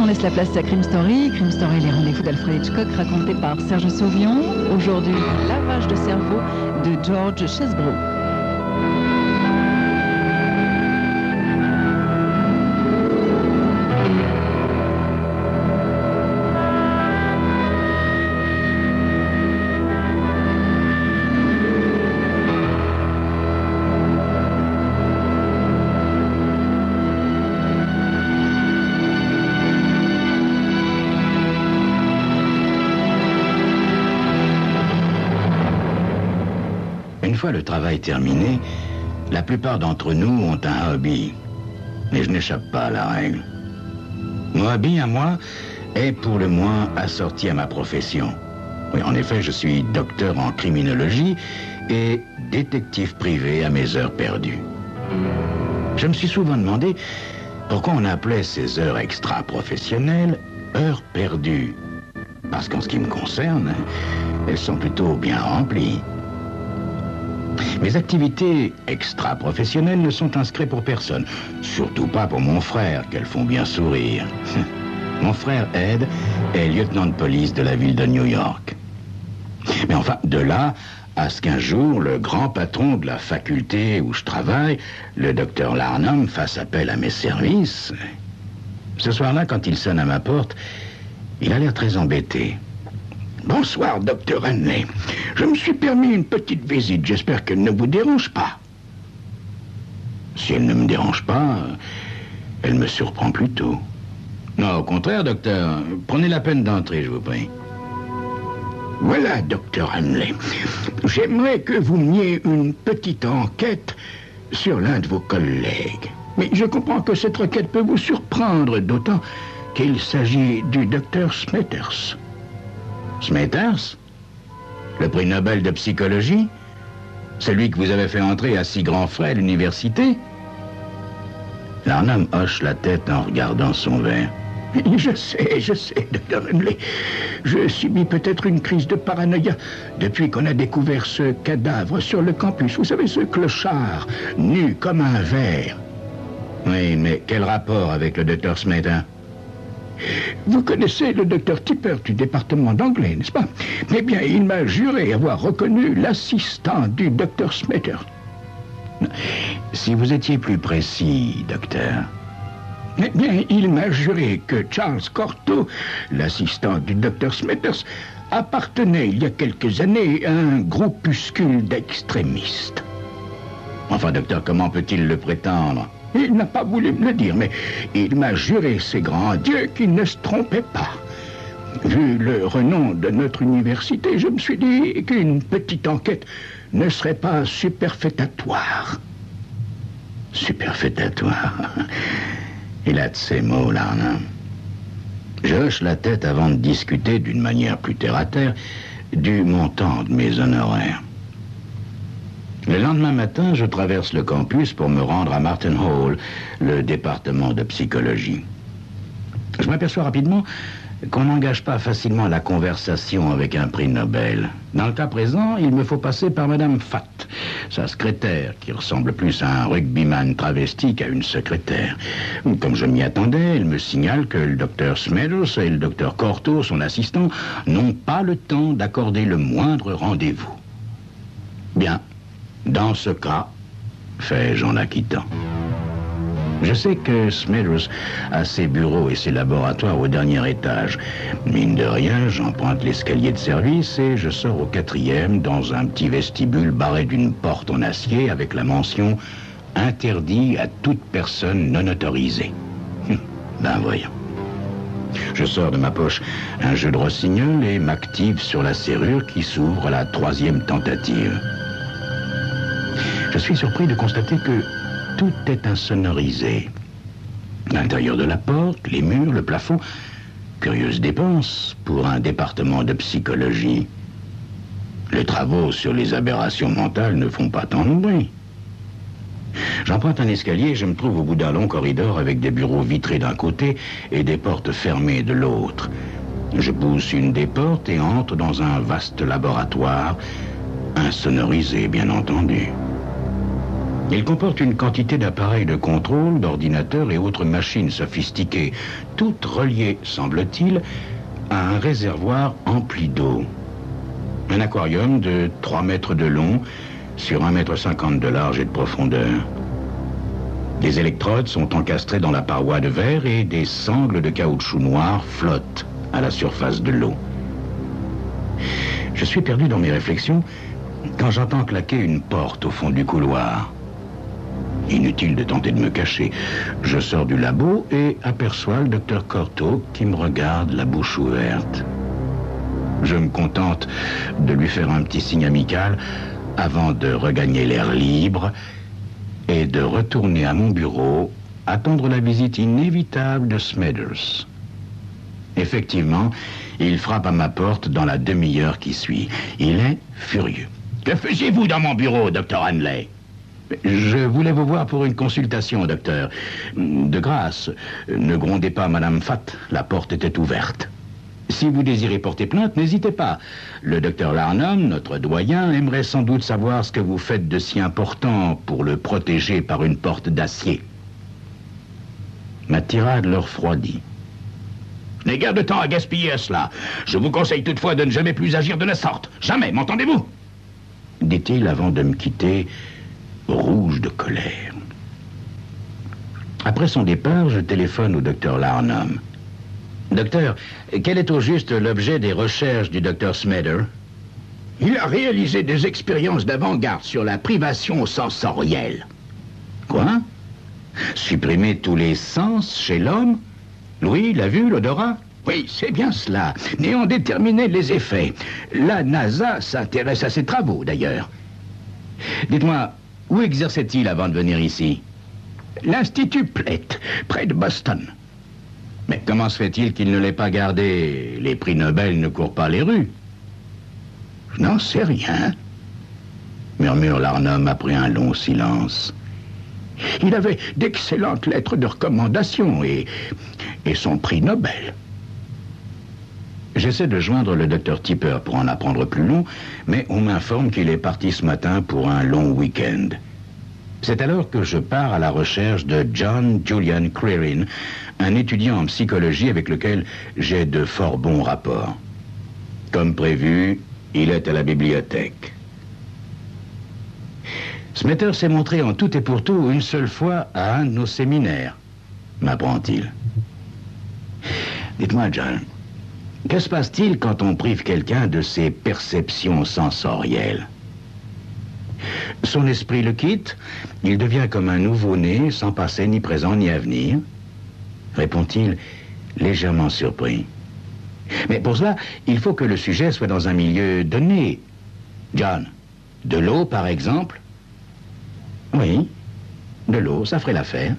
on laisse la place à Crime Story. Crime Story, les rendez-vous d'Alfred Hitchcock racontés par Serge Sauvion. Aujourd'hui, Lavage de cerveau de George Chesebrough. Une fois le travail terminé, la plupart d'entre nous ont un hobby. Mais je n'échappe pas à la règle. Mon hobby, à moi, est pour le moins assorti à ma profession. Oui, en effet, je suis docteur en criminologie et détective privé à mes heures perdues. Je me suis souvent demandé pourquoi on appelait ces heures extra-professionnelles heures perdues. Parce qu'en ce qui me concerne, elles sont plutôt bien remplies. Mes activités extra-professionnelles ne sont inscrites pour personne. Surtout pas pour mon frère, qu'elles font bien sourire. Mon frère Ed est lieutenant de police de la ville de New York. Mais enfin, de là à ce qu'un jour, le grand patron de la faculté où je travaille, le docteur Larnham, fasse appel à mes services. Ce soir-là, quand il sonne à ma porte, il a l'air très embêté. « Bonsoir, docteur Henley. Je me suis permis une petite visite. J'espère qu'elle ne vous dérange pas. » Si elle ne me dérange pas, elle me surprend plutôt. « Non, au contraire, docteur. Prenez la peine d'entrer, je vous prie. » « Voilà, docteur Henley. J'aimerais que vous meniez une petite enquête sur l'un de vos collègues. Mais je comprends que cette requête peut vous surprendre, d'autant qu'il s'agit du docteur Smethurst. » Smethurst? Le prix Nobel de psychologie? Celui que vous avez fait entrer à si grands frais à l'université? Larnham hoche la tête en regardant son verre. Je sais, docteur Henley. Je subis peut-être une crise de paranoïa depuis qu'on a découvert ce cadavre sur le campus. Vous savez, ce clochard, nu comme un verre. Oui, mais quel rapport avec le docteur Smethurst? Vous connaissez le docteur Tipper du département d'anglais, n'est-ce pas? Eh bien, il m'a juré avoir reconnu l'assistant du docteur Smethurst. Si vous étiez plus précis, docteur... Eh bien, il m'a juré que Charles Corto, l'assistant du docteur Smethurst, appartenait il y a quelques années à un groupuscule d'extrémistes. Enfin, docteur, comment peut-il le prétendre? Il n'a pas voulu me le dire, mais il m'a juré, c'est grand Dieu, qu'il ne se trompait pas. Vu le renom de notre université, je me suis dit qu'une petite enquête ne serait pas superfétatoire. Superfétatoire? Il a de ces mots, Larnham. Je hoche la tête avant de discuter d'une manière plus terre-à-terre du montant de mes honoraires. Le lendemain matin, je traverse le campus pour me rendre à Martin Hall, le département de psychologie. Je m'aperçois rapidement qu'on n'engage pas facilement la conversation avec un prix Nobel. Dans le cas présent, il me faut passer par Madame Fatt, sa secrétaire, qui ressemble plus à un rugbyman travesti qu'à une secrétaire. Comme je m'y attendais, elle me signale que le docteur Smethurst et le docteur Corto, son assistant, n'ont pas le temps d'accorder le moindre rendez-vous. Bien, dans ce cas, fais-je en la quittant. Je sais que Smethurst a ses bureaux et ses laboratoires au dernier étage. Mine de rien, j'emprunte l'escalier de service et je sors au 4e dans un petit vestibule barré d'une porte en acier avec la mention « Interdit à toute personne non autorisée ». Ben voyons. Je sors de ma poche un jeu de rossignol et m'active sur la serrure qui s'ouvre à la 3e tentative. Je suis surpris de constater que tout est insonorisé. L'intérieur de la porte, les murs, le plafond. Curieuse dépense pour un département de psychologie. Les travaux sur les aberrations mentales ne font pas tant de bruit. J'emprunte un escalier et je me trouve au bout d'un long corridor avec des bureaux vitrés d'un côté et des portes fermées de l'autre. Je pousse une des portes et entre dans un vaste laboratoire, insonorisé bien entendu. Il comporte une quantité d'appareils de contrôle, d'ordinateurs et autres machines sophistiquées, toutes reliées, semble-t-il, à un réservoir empli d'eau. Un aquarium de 3 mètres de long sur 1,50 m de large et de profondeur. Des électrodes sont encastrées dans la paroi de verre et des sangles de caoutchouc noir flottent à la surface de l'eau. Je suis perdu dans mes réflexions quand j'entends claquer une porte au fond du couloir. Inutile de tenter de me cacher. Je sors du labo et aperçois le docteur Corto qui me regarde la bouche ouverte. Je me contente de lui faire un petit signe amical avant de regagner l'air libre et de retourner à mon bureau, attendre la visite inévitable de Smithers. Effectivement, il frappe à ma porte dans la demi-heure qui suit. Il est furieux. « Que faisiez-vous dans mon bureau, docteur Hanley ?»« Je voulais vous voir pour une consultation, docteur. De grâce, ne grondez pas, Madame Fatt, la porte était ouverte. Si vous désirez porter plainte, n'hésitez pas. Le docteur Larnham, notre doyen, aimerait sans doute savoir ce que vous faites de si important pour le protéger par une porte d'acier. » Ma tirade leur refroidit. « Je n'ai guère de temps à gaspiller à cela. Je vous conseille toutefois de ne jamais plus agir de la sorte. Jamais, m'entendez-vous » dit-il avant de me quitter, rouge de colère. Après son départ, je téléphone au docteur Larnham. « Docteur, quel est au juste l'objet des recherches du docteur Smather ?»« Il a réalisé des expériences d'avant-garde sur la privation sensorielle. »« Quoi? Supprimer tous les sens chez l'homme? L'ouïe, la vue, l'odorat? » Oui, c'est bien cela. Et en déterminer les effets. La NASA s'intéresse à ces travaux, d'ailleurs. Dites-moi, où exerçait-il avant de venir ici? L'Institut Plett, près de Boston. Mais comment se fait-il qu'il ne l'ait pas gardé? Les prix Nobel ne courent pas les rues. Je n'en sais rien, murmure Larnham après un long silence. Il avait d'excellentes lettres de recommandation et son prix Nobel. J'essaie de joindre le docteur Tipper pour en apprendre plus long, mais on m'informe qu'il est parti ce matin pour un long week-end. C'est alors que je pars à la recherche de John Julian Crerin, un étudiant en psychologie avec lequel j'ai de fort bons rapports. Comme prévu, il est à la bibliothèque. Smithers s'est montré en tout et pour tout une seule fois à un de nos séminaires, m'apprend-il. Dites-moi, John, que se passe-t-il quand on prive quelqu'un de ses perceptions sensorielles? Son esprit le quitte, il devient comme un nouveau-né, sans passé ni présent ni avenir, répond-il, légèrement surpris. Mais pour cela, il faut que le sujet soit dans un milieu donné. John, de l'eau, par exemple? Oui, de l'eau, ça ferait l'affaire.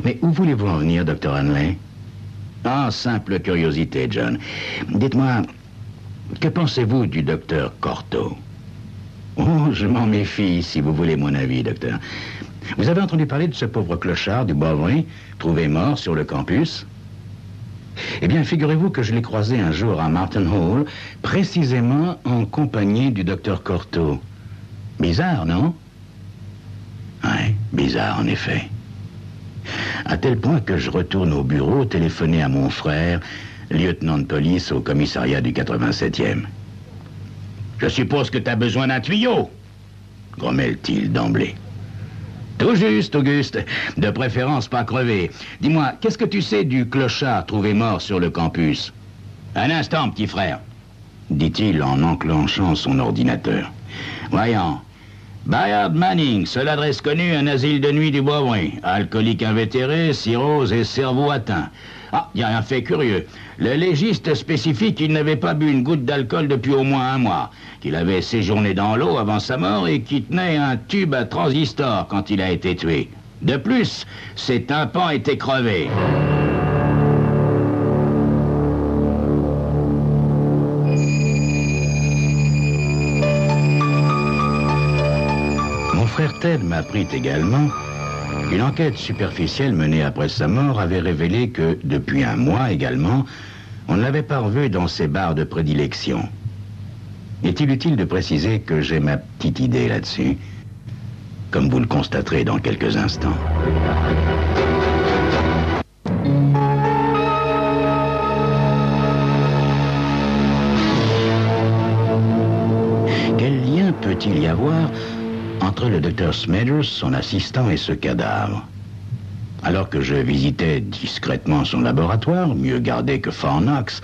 Mais où voulez-vous en venir, docteur Hanley? Ah, simple curiosité, John. Dites-moi, que pensez-vous du docteur Corto? Oh, je m'en méfie, si vous voulez mon avis, docteur. Vous avez entendu parler de ce pauvre clochard du Bois-Brin, trouvé mort sur le campus? Eh bien, figurez-vous que je l'ai croisé un jour à Martin Hall, précisément en compagnie du docteur Corto. Bizarre, non? Ouais, bizarre, en effet. À tel point que je retourne au bureau téléphoner à mon frère, lieutenant de police au commissariat du 87e. « Je suppose que tu as besoin d'un tuyau » grommelle-t-il d'emblée. « Tout juste, Auguste. De préférence pas crevé. Dis-moi, qu'est-ce que tu sais du clochard trouvé mort sur le campus ?»« Un instant, petit frère, » dit-il en enclenchant son ordinateur. « Voyons. Bayard Manning, seule adresse connue, un asile de nuit du Bois-Brin. Alcoolique invétéré, cirrhose et cerveau atteint. Ah, il y a un fait curieux. Le légiste spécifie qu'il n'avait pas bu une goutte d'alcool depuis au moins 1 mois, qu'il avait séjourné dans l'eau avant sa mort et qu'il tenait un tube à transistor quand il a été tué. De plus, ses tympans étaient crevés. Mon frère Ted m'apprit également qu'une enquête superficielle menée après sa mort avait révélé que, depuis 1 mois également, on ne l'avait pas revu dans ses bars de prédilection. Est-il utile de préciser que j'ai ma petite idée là-dessus? comme vous le constaterez dans quelques instants. Quel lien peut-il y avoir entre le docteur Smethurst, son assistant et ce cadavre? Alors que je visitais discrètement son laboratoire, mieux gardé que Fort Knox,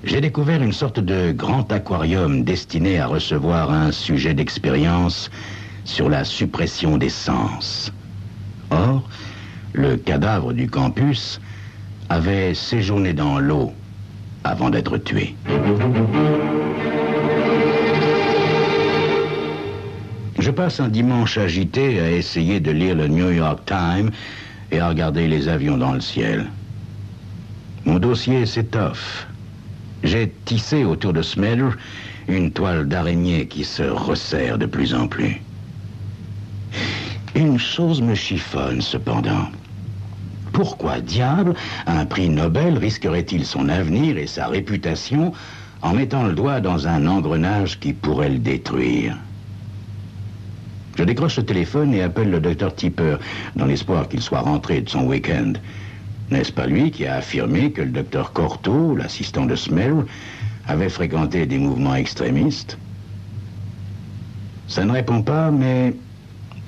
j'ai découvert une sorte de grand aquarium destiné à recevoir un sujet d'expérience sur la suppression des sens. Or, le cadavre du campus avait séjourné dans l'eau avant d'être tué. Je passe un dimanche agité à essayer de lire le New York Times et à regarder les avions dans le ciel. Mon dossier s'étoffe. J'ai tissé autour de Smethurst une toile d'araignée qui se resserre de plus en plus. Une chose me chiffonne cependant. Pourquoi diable un prix Nobel risquerait-il son avenir et sa réputation en mettant le doigt dans un engrenage qui pourrait le détruire? Je décroche le téléphone et appelle le docteur Tipper, dans l'espoir qu'il soit rentré de son week-end. N'est-ce pas lui qui a affirmé que le docteur Cortot, l'assistant de Smethurst, avait fréquenté des mouvements extrémistes? Ça ne répond pas, mais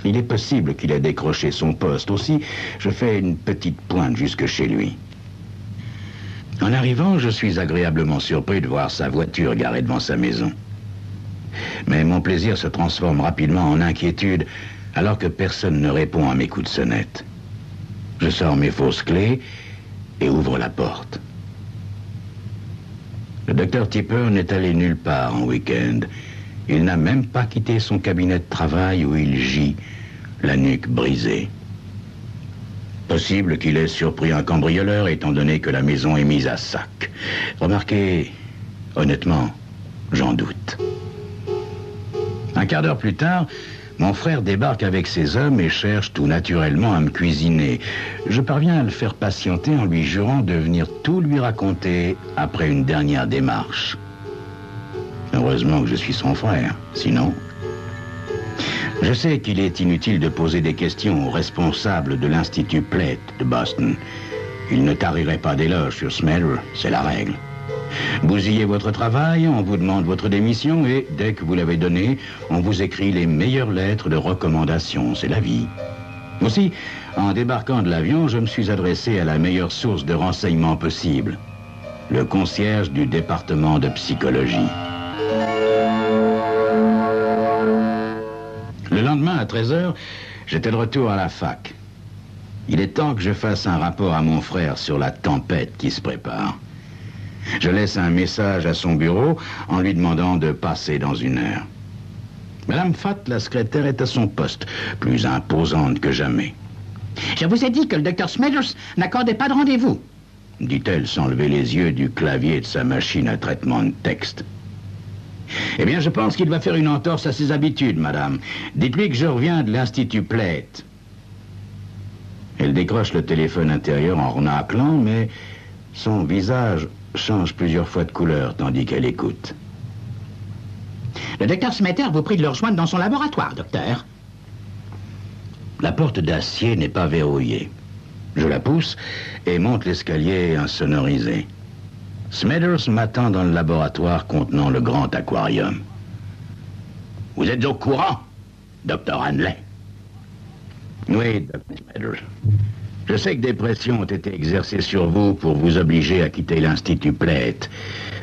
il est possible qu'il ait décroché son poste. Aussi, je fais une petite pointe jusque chez lui. En arrivant, je suis agréablement surpris de voir sa voiture garée devant sa maison. Mais mon plaisir se transforme rapidement en inquiétude alors que personne ne répond à mes coups de sonnette. Je sors mes fausses clés et ouvre la porte. Le docteur Tipper n'est allé nulle part en week-end. Il n'a même pas quitté son cabinet de travail où il gît, la nuque brisée. Possible qu'il ait surpris un cambrioleur étant donné que la maison est mise à sac. Remarquez, honnêtement, j'en doute. Un quart d'heure plus tard, mon frère débarque avec ses hommes et cherche tout naturellement à me cuisiner. Je parviens à le faire patienter en lui jurant de venir tout lui raconter après une dernière démarche. Heureusement que je suis son frère, sinon... Je sais qu'il est inutile de poser des questions aux responsables de l'Institut Platt de Boston. Ils ne tariraient pas d'éloges sur Smethurst, c'est la règle. Bousillez votre travail, on vous demande votre démission et, dès que vous l'avez donnée, on vous écrit les meilleures lettres de recommandation, c'est la vie. Aussi, en débarquant de l'avion, je me suis adressé à la meilleure source de renseignements possible, le concierge du département de psychologie. Le lendemain, à 13h, j'étais de retour à la fac. Il est temps que je fasse un rapport à mon frère sur la tempête qui se prépare. Je laisse un message à son bureau en lui demandant de passer dans une heure. Madame Fatt, la secrétaire, est à son poste, plus imposante que jamais. Je vous ai dit que le docteur Smethurst n'accordait pas de rendez-vous, dit-elle sans lever les yeux du clavier de sa machine à traitement de texte. Eh bien, je pense qu'il va faire une entorse à ses habitudes, madame. Dites-lui que je reviens de l'Institut Platt. Elle décroche le téléphone intérieur en renâclant, mais son visage change plusieurs fois de couleur tandis qu'elle écoute. Le docteur Smethurst vous prie de le rejoindre dans son laboratoire, docteur. La porte d'acier n'est pas verrouillée. Je la pousse et monte l'escalier insonorisé. Smethurst m'attend dans le laboratoire contenant le grand aquarium. Vous êtes au courant, docteur Hanley? Oui, docteur Smethurst. Je sais que des pressions ont été exercées sur vous pour vous obliger à quitter l'Institut Platt.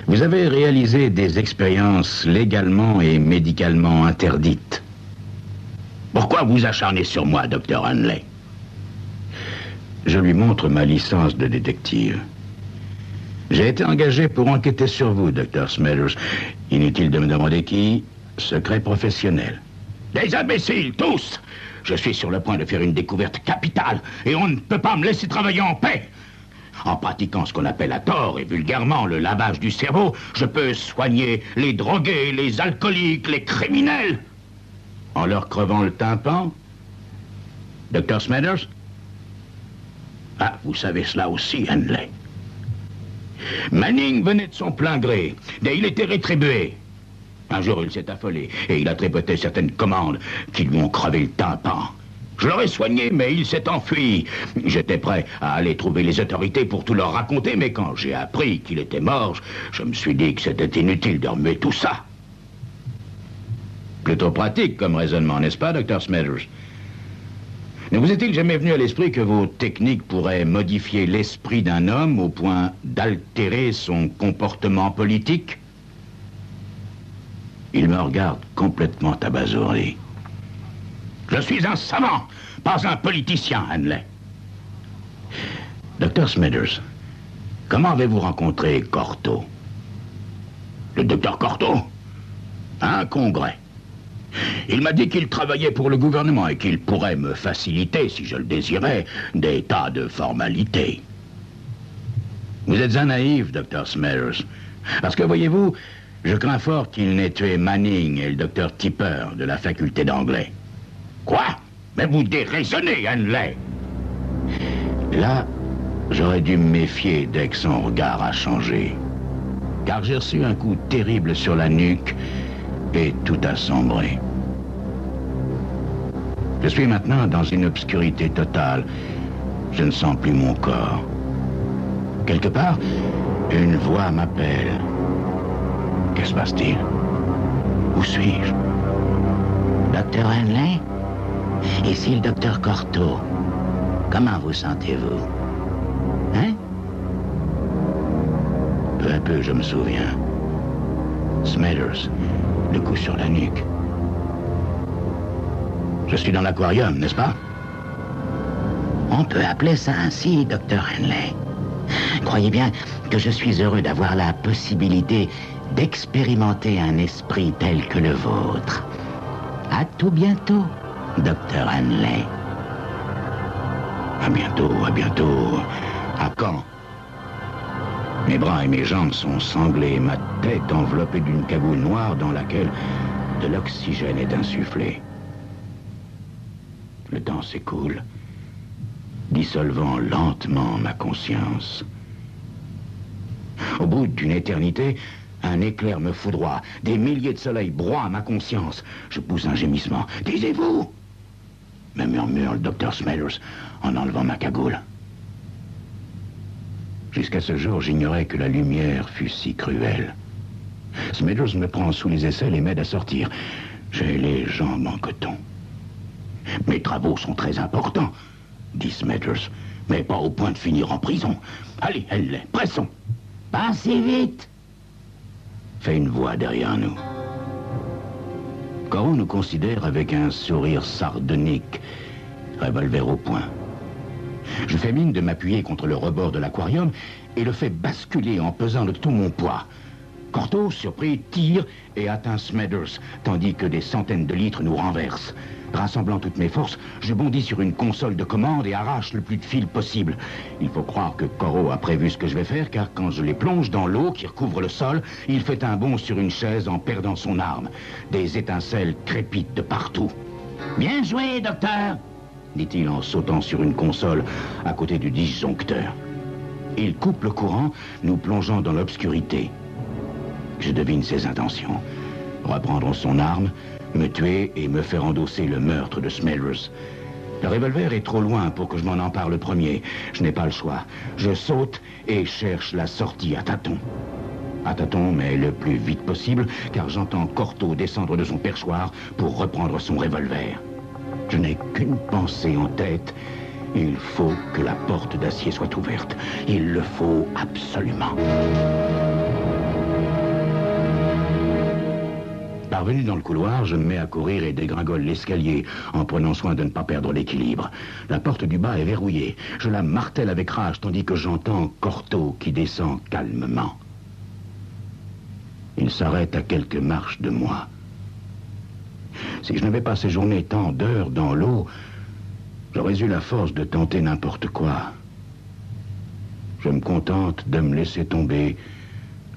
Vous avez réalisé des expériences légalement et médicalement interdites. Pourquoi vous acharnez sur moi, docteur Hanley? Je lui montre ma licence de détective. J'ai été engagé pour enquêter sur vous, docteur Smethurst. Inutile de me demander qui. Secret professionnel. Des imbéciles, tous! Je suis sur le point de faire une découverte capitale et on ne peut pas me laisser travailler en paix. En pratiquant ce qu'on appelle à tort et vulgairement le lavage du cerveau, je peux soigner les drogués, les alcooliques, les criminels. En leur crevant le tympan? Docteur Smethurst? Ah, vous savez cela aussi, Hanley. Manning venait de son plein gré, et il était rétribué. Un jour, il s'est affolé et il a tripoté certaines commandes qui lui ont crevé le tympan. Je l'aurais soigné, mais il s'est enfui. J'étais prêt à aller trouver les autorités pour tout leur raconter, mais quand j'ai appris qu'il était mort, je me suis dit que c'était inutile de remuer tout ça. Plutôt pratique comme raisonnement, n'est-ce pas, Dr. Smithers? Ne vous est-il jamais venu à l'esprit que vos techniques pourraient modifier l'esprit d'un homme au point d'altérer son comportement politique? Il me regarde complètement abasourdi. Je suis un savant, pas un politicien, Hanley. Dr. Smithers, comment avez-vous rencontré Corto? Le docteur Corto? À un congrès. Il m'a dit qu'il travaillait pour le gouvernement et qu'il pourrait me faciliter, si je le désirais, des tas de formalités. Vous êtes un naïf, Dr. Smithers. Parce que, voyez-vous, je crains fort qu'il n'ait tué Manning et le docteur Tipper de la faculté d'anglais. Quoi? Mais vous déraisonnez, Hanley! Là, j'aurais dû me méfier dès que son regard a changé. Car j'ai reçu un coup terrible sur la nuque et tout a sombré. Je suis maintenant dans une obscurité totale. Je ne sens plus mon corps. Quelque part, une voix m'appelle. Que se passe-t-il? Où suis-je? Docteur Hanley? Ici le docteur Corto. Comment vous sentez-vous? Hein? Peu à peu, je me souviens. Smithers, le coup sur la nuque. Je suis dans l'aquarium, n'est-ce pas? On peut appeler ça ainsi, docteur Hanley. Croyez bien que je suis heureux d'avoir la possibilité d'expérimenter un esprit tel que le vôtre. À tout bientôt, docteur Hanley. À bientôt, à bientôt. À quand? Mes bras et mes jambes sont sanglés, ma tête enveloppée d'une cagoule noire dans laquelle de l'oxygène est insufflé. Le temps s'écoule, dissolvant lentement ma conscience. Au bout d'une éternité, un éclair me foudroie. Des milliers de soleils broient ma conscience. Je pousse un gémissement. « Taisez-vous » me murmure le docteur Smithers en enlevant ma cagoule. Jusqu'à ce jour, j'ignorais que la lumière fût si cruelle. Smithers me prend sous les aisselles et m'aide à sortir. J'ai les jambes en coton. « Mes travaux sont très importants, » dit Smithers, « mais pas au point de finir en prison. Allez, Hanley, pressons. »« Pas si vite !» fait une voix derrière nous. Corot nous considère avec un sourire sardonique, revolver au poing. Je fais mine de m'appuyer contre le rebord de l'aquarium et le fais basculer en pesant de tout mon poids. Corto, surpris, tire et atteint Smithers, tandis que des centaines de litres nous renversent. Rassemblant toutes mes forces, je bondis sur une console de commande et arrache le plus de fil possible. Il faut croire que Corot a prévu ce que je vais faire, car quand je les plonge dans l'eau qui recouvre le sol, il fait un bond sur une chaise en perdant son arme. Des étincelles crépitent de partout. « Bien joué, docteur !» dit-il en sautant sur une console à côté du disjoncteur. Il coupe le courant, nous plongeant dans l'obscurité. Je devine ses intentions. Reprendre son arme, me tuer et me faire endosser le meurtre de Smithers. Le revolver est trop loin pour que je m'en empare le premier. Je n'ai pas le choix. Je saute et cherche la sortie à tâtons. À tâtons, mais le plus vite possible, car j'entends Corto descendre de son perchoir pour reprendre son revolver. Je n'ai qu'une pensée en tête. Il faut que la porte d'acier soit ouverte. Il le faut absolument. Parvenu dans le couloir, je me mets à courir et dégringole l'escalier, en prenant soin de ne pas perdre l'équilibre. La porte du bas est verrouillée. Je la martèle avec rage, tandis que j'entends Corto qui descend calmement. Il s'arrête à quelques marches de moi. Si je n'avais pas séjourné tant d'heures dans l'eau, j'aurais eu la force de tenter n'importe quoi. Je me contente de me laisser tomber,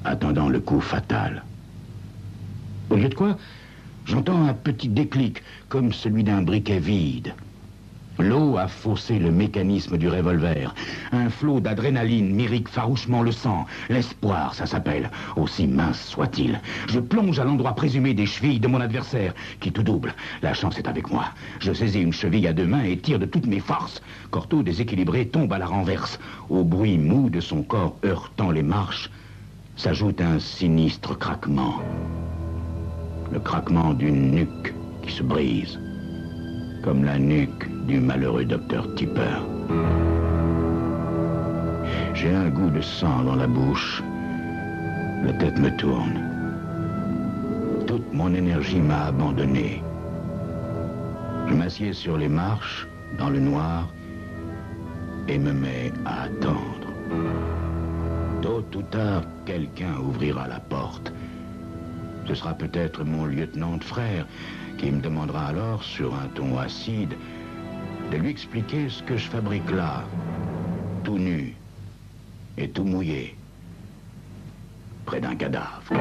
attendant le coup fatal. Au lieu de quoi, j'entends un petit déclic, comme celui d'un briquet vide. L'eau a faussé le mécanisme du revolver. Un flot d'adrénaline m'irrigue farouchement le sang. L'espoir, ça s'appelle, aussi mince soit-il. Je plonge à l'endroit présumé des chevilles de mon adversaire, qui tout double. La chance est avec moi. Je saisis une cheville à deux mains et tire de toutes mes forces. Corto, déséquilibré, tombe à la renverse. Au bruit mou de son corps heurtant les marches, s'ajoute un sinistre craquement. Le craquement d'une nuque qui se brise, comme la nuque du malheureux docteur Tipper. J'ai un goût de sang dans la bouche. La tête me tourne. Toute mon énergie m'a abandonné. Je m'assieds sur les marches, dans le noir, et me mets à attendre. Tôt ou tard, quelqu'un ouvrira la porte. Ce sera peut-être mon lieutenant de frère qui me demandera alors, sur un ton acide, de lui expliquer ce que je fabrique là, tout nu et tout mouillé, près d'un cadavre.